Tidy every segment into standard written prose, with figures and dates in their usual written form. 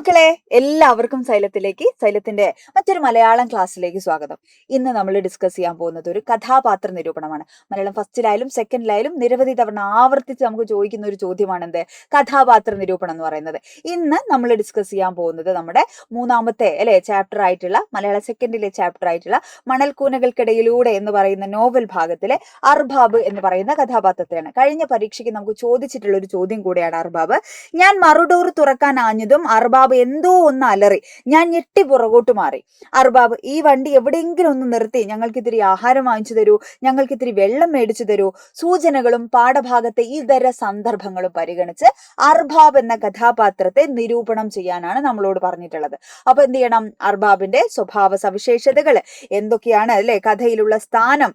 മക്കളെ, എല്ലാവർക്കും സൈലത്തിന്റെ മറ്റൊരു മലയാളം ക്ലാസ്സിലേക്ക് സ്വാഗതം. ഇന്ന് നമ്മൾ ഡിസ്കസ് ചെയ്യാൻ പോകുന്നത് ഒരു കഥാപാത്ര നിരൂപണമാണ്. മലയാളം ഫസ്റ്റിലായാലും സെക്കൻഡിലായാലും നിരവധി തവണ ആവർത്തിച്ച് നമുക്ക് ചോദിക്കുന്ന ഒരു ചോദ്യമാണ് എന്ത് കഥാപാത്ര നിരൂപണം എന്ന് പറയുന്നത്. ഇന്ന് നമ്മൾ ഡിസ്കസ് ചെയ്യാൻ പോകുന്നത് നമ്മുടെ മൂന്നാമത്തെ ചാപ്റ്റർ ആയിട്ടുള്ള മലയാള സെക്കൻഡിലെ ചാപ്റ്റർ ആയിട്ടുള്ള മണൽക്കൂനകൾക്കിടയിലൂടെ എന്ന് പറയുന്ന നോവൽ ഭാഗത്തിലെ അർബാബ് എന്ന് പറയുന്ന കഥാപാത്രത്തെയാണ്. കഴിഞ്ഞ പരീക്ഷയ്ക്ക് നമുക്ക് ചോദിച്ചിട്ടുള്ള ഒരു ചോദ്യം കൂടെയാണ് അർബാബ്. ഞാൻ മറുഡോർ തുറക്കാൻ ആഞ്ഞതും അർബാബ് എന്തോ ഒന്ന് അലറി. ഞാൻ ഞെട്ടി പുറകോട്ട് മാറി. അർബാബ്, ഈ വണ്ടി എവിടെയെങ്കിലും ഒന്ന് നിർത്തി ഞങ്ങൾക്ക് ഇത്തിരി ആഹാരം വാങ്ങിച്ചു തരൂ, ഞങ്ങൾക്ക് ഇത്തിരി വെള്ളം മേടിച്ചു തരൂ. സൂചനകളും പാഠഭാഗത്തെ ഇതര സന്ദർഭങ്ങളും പരിഗണിച്ച് അർബാബ് എന്ന കഥാപാത്രത്തെ നിരൂപണം ചെയ്യാനാണ് നമ്മളോട് പറഞ്ഞിട്ടുള്ളത്. അപ്പൊ എന്ത് ചെയ്യണം? അർബാബിന്റെ സ്വഭാവ സവിശേഷതകൾ എന്തൊക്കെയാണ്, കഥയിലുള്ള സ്ഥാനം,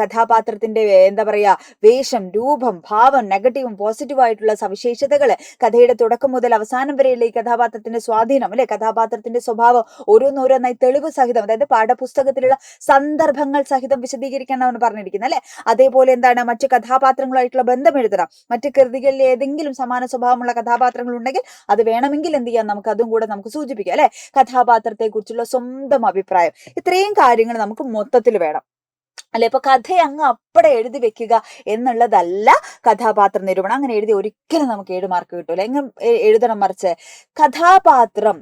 കഥാപാത്രത്തിന്റെ എന്താ പറയാ വേഷം, രൂപം, ഭാവം, നെഗറ്റീവും പോസിറ്റീവും ആയിട്ടുള്ള സവിശേഷതകൾ, കഥയുടെ തുടക്കം മുതൽ അവസാനം വരെയുള്ള ഈ കഥാപാത്രത്തിന്റെ സ്വാധീനം, കഥാപാത്രത്തിന്റെ സ്വഭാവം ഓരോന്നോരോന്നായി തെളിവ് സഹിതം, അതായത് പാഠപുസ്തകത്തിലുള്ള സന്ദർഭങ്ങൾ സഹിതം വിശദീകരിക്കാനാണ് പറഞ്ഞിരിക്കുന്നത്. അതേപോലെ എന്താണ്, മറ്റു കഥാപാത്രങ്ങളുമായിട്ടുള്ള ബന്ധം എഴുതണം. മറ്റു കൃതികളിൽ ഏതെങ്കിലും സമാന സ്വഭാവമുള്ള കഥാപാത്രങ്ങൾ ഉണ്ടെങ്കിൽ അത് വേണമെങ്കിൽ എന്ത് ചെയ്യാം, നമുക്ക് അതും കൂടെ നമുക്ക് സൂചിപ്പിക്കാം. കഥാപാത്രത്തെ കുറിച്ചുള്ള സ്വന്തം അഭിപ്രായം, ഇത്രയും കാര്യങ്ങൾ നമുക്ക് മൊത്തത്തിൽ വേണം. ഇപ്പൊ കഥ അങ്ങ് അപ്പടെ എഴുതി വെക്കുക എന്നുള്ളതല്ല കഥാപാത്ര നിരൂപണം. അങ്ങനെ എഴുതി ഒരിക്കലും നമുക്ക് 7 മാർക്ക് കിട്ടൂല. എങ്ങനെ എഴുതണം? മറിച്ച് കഥാപാത്രം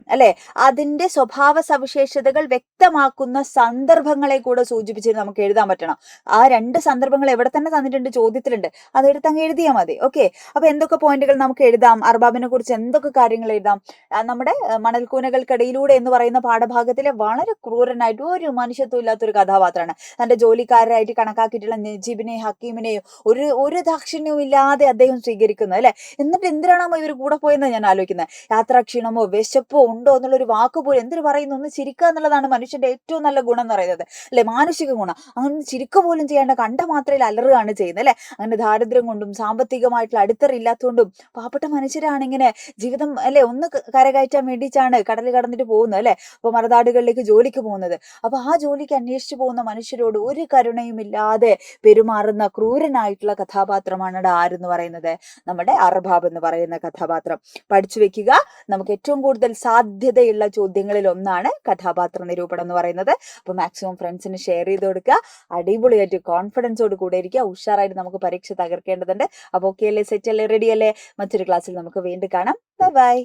അതിന്റെ സ്വഭാവ സവിശേഷതകൾ വ്യക്തമാക്കുന്ന സന്ദർഭങ്ങളെ കൂടെ സൂചിപ്പിച്ച് നമുക്ക് എഴുതാൻ പറ്റണം. ആ 2 സന്ദർഭങ്ങൾ എവിടെ തന്നെ തന്നിട്ടുണ്ട്, ചോദ്യത്തിലുണ്ട്. അതെടുത്ത് അങ്ങ് എഴുതിയാൽ മതി. ഓക്കെ, അപ്പൊ എന്തൊക്കെ പോയിന്റുകൾ നമുക്ക് എഴുതാം? അർബാബിനെ കുറിച്ച് എന്തൊക്കെ കാര്യങ്ങൾ എഴുതാം? നമ്മുടെ മണൽക്കൂനകൾക്കിടയിലൂടെ എന്ന് പറയുന്ന പാഠഭാഗത്തിലെ വളരെ ക്രൂരനായിട്ട് ഒരു മനുഷ്യത്വം ഇല്ലാത്തൊരു കഥാപാത്രമാണ്. തന്റെ ജോലിക്കാരായിട്ട് കണക്കാക്കിയിട്ടുള്ള നജീബിനെയും ഹക്കീമിനെയും ഒരു ദാക്ഷിണ്യവും ഇല്ലാതെ അദ്ദേഹം സ്വീകരിക്കുന്നത്. എന്നിട്ട് എന്തിനാണോ ഇവർ കൂടെ പോയെന്ന് ഞാൻ ആലോചിക്കുന്നത്. യാത്രാക്ഷീണമോ വിശപ്പോ ഉണ്ടോ എന്നുള്ളൊരു വാക്ക് പോലും എന്തിനു പറയുന്നു? ഒന്ന് ചിരിക്കുക എന്നുള്ളതാണ് മനുഷ്യന്റെ ഏറ്റവും നല്ല ഗുണം എന്ന് പറയുന്നത്. മാനുഷിക ഗുണം. അങ്ങനെ ചിരിക്കുക പോലും ചെയ്യേണ്ട, കണ്ട മാത്രയിൽ അലറുകയാണ് ചെയ്യുന്നത്. അങ്ങനെ ദാരിദ്ര്യം കൊണ്ടും സാമ്പത്തികമായിട്ടുള്ള അടിത്തറ ഇല്ലാത്തതുകൊണ്ടും പാവപ്പെട്ട മനുഷ്യരാണ് ഇങ്ങനെ ജീവിതം ഒന്ന് കരകയറ്റാൻ വേണ്ടിയിട്ടാണ് കടൽ കടന്നിട്ട് പോകുന്നത്. അപ്പൊ മറുനാടുകളിലേക്ക് ജോലിക്ക് പോകുന്നത്. അപ്പൊ ആ ജോലിക്ക് അന്വേഷിച്ചു പോകുന്ന മനുഷ്യരോട് ഒരു കരുണയും ഇല്ലാതെ പെരുമാറുന്ന ക്രൂരനായിട്ടുള്ള കഥാപാത്രമാണ് ആരെന്ന് പറയുന്നത്, നമ്മുടെ അർബാബ് എന്ന് പറയുന്ന കഥാപാത്രം. പഠിച്ചു വെക്കുക. നമുക്ക് ഏറ്റവും കൂടുതൽ സാധ്യതയുള്ള ചോദ്യങ്ങളിൽ ഒന്നാണ് കഥാപാത്ര നിരൂപണം എന്ന് പറയുന്നത്. അപ്പൊ മാക്സിമം ഫ്രണ്ട്സിന് ഷെയർ ചെയ്ത് കൊടുക്കുക. അടിപൊളിയായിട്ട് കോൺഫിഡൻസോട് കൂടെ ഇരിക്കുക. ഉഷാറായിട്ട് നമുക്ക് പരീക്ഷ തകർക്കേണ്ടതുണ്ട്. അപ്പൊ ഓക്കെ അല്ലേ, സെറ്റ് അല്ലേ, റെഡി അല്ലേ? മറ്റൊരു ക്ലാസ്സിൽ നമുക്ക് വീണ്ടും കാണാം. ബൈ.